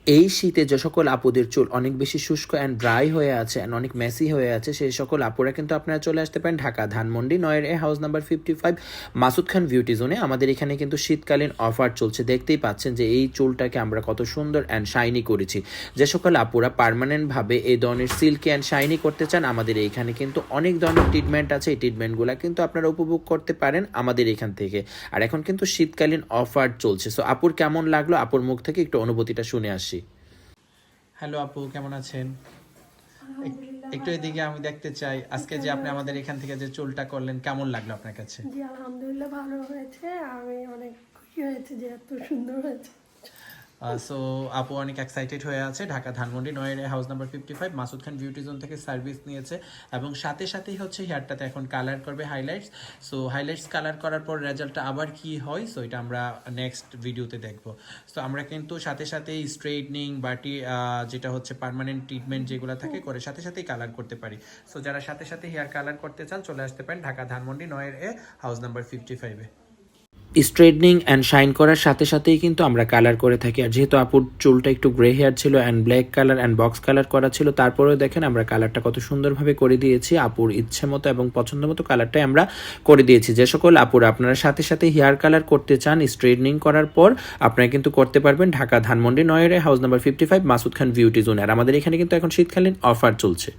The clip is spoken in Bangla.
এই শীতে যে সকল আপুদের চুল অনেক বেশি শুষ্ক অ্যান্ড ড্রাই হয়ে আছে অ্যান্ড অনেক মেসি হয়ে আছে, সেই সকল আপুরা কিন্তু আপনারা চলে আসতে পারেন ঢাকা ধানমন্ডি 9 হাউস নাম্বার 55 মাসুদ খান বিউটি জোনে। আমাদের এখানে কিন্তু শীতকালীন অফার চলছে, দেখতেই পাচ্ছেন যে এই চুলটাকে আমরা কত সুন্দর অ্যান্ড শাইনি করেছি। যে সকল আপুরা পার্মানেন্টভাবে এই ধরনের সিল্কি অ্যান্ড শাইনি করতে চান, আমাদের এইখানে কিন্তু অনেক ধরনের ট্রিটমেন্ট আছে। এই ট্রিটমেন্টগুলো কিন্তু আপনারা উপভোগ করতে পারেন আমাদের এখান থেকে। আর এখন কিন্তু শীতকালীন অফার চলছে। সো আপুর কেমন লাগলো, আপুর মুখ থেকে একটু অনুভূতিটা শুনে আসি। হ্যালো আপু, কেমন আছেন? একটু এদিকে আমি দেখতে চাই, আজকে যে আপনি আমাদের এখান থেকে যে চুলটা করলেন কেমন লাগলো আপনার কাছে? জি আলহামদুলিল্লাহ ভালো হয়েছে। আমি অনেক খুশি হয়েছে যে এত সুন্দর হয়েছে। সো আপু অনেক এক্সাইটেড হয়ে আছে। ঢাকা ধানমন্ডি 9 হাউস নাম্বার 55 মাসুদ খান বিউটি জোন থেকে সার্ভিস নিয়েছে এবং সাথে সাথেই হচ্ছে হেয়ারটাতে এখন কালার করবে হাইলাইটস। সো হাইলাইটস কালার করার পর রেজাল্টটা আবার কি হয়, সো এটা আমরা নেক্সট ভিডিওতে দেখব। সো আমরা কিন্তু সাথে সাথেই স্ট্রেটনিং বাটি যেটা হচ্ছে পার্মানেন্ট ট্রিটমেন্ট যেগুলো থাকে করে সাথে সাথেই কালার করতে পারি। সো যারা সাথে সাথে হেয়ার কালার করতে চান চলে আসতে পারেন ঢাকা ধানমন্ডি 9 হাউস নাম্বার 55-এ। স্ট্রেটনিং অ্যান্ড শাইন করার সাথে সাথেই কিন্তু আমরা কালার করে থাকি। আর যেহেতু আপুর চুলটা একটু গ্রে হেয়ার ছিল and black colour and box colour করা ছিল, তারপরেও দেখেন আমরা কালারটা কত সুন্দরভাবে করে দিয়েছি। আপুর ইচ্ছে মতো এবং পছন্দ মতো কালারটাই আমরা করে দিয়েছি। যে সকল আপুরা আপনারা সাথে সাথে হেয়ার কালার করতে চান স্ট্রেটনিং করার পর, আপনারা কিন্তু করতে পারবেন ঢাকা ধানমন্ডি 9 হাউস নাম্বার 55 মাসুদ খান বিউটি জোন। আর আমাদের এখানে কিন্তু এখন শীতকালীন অফার চলছে।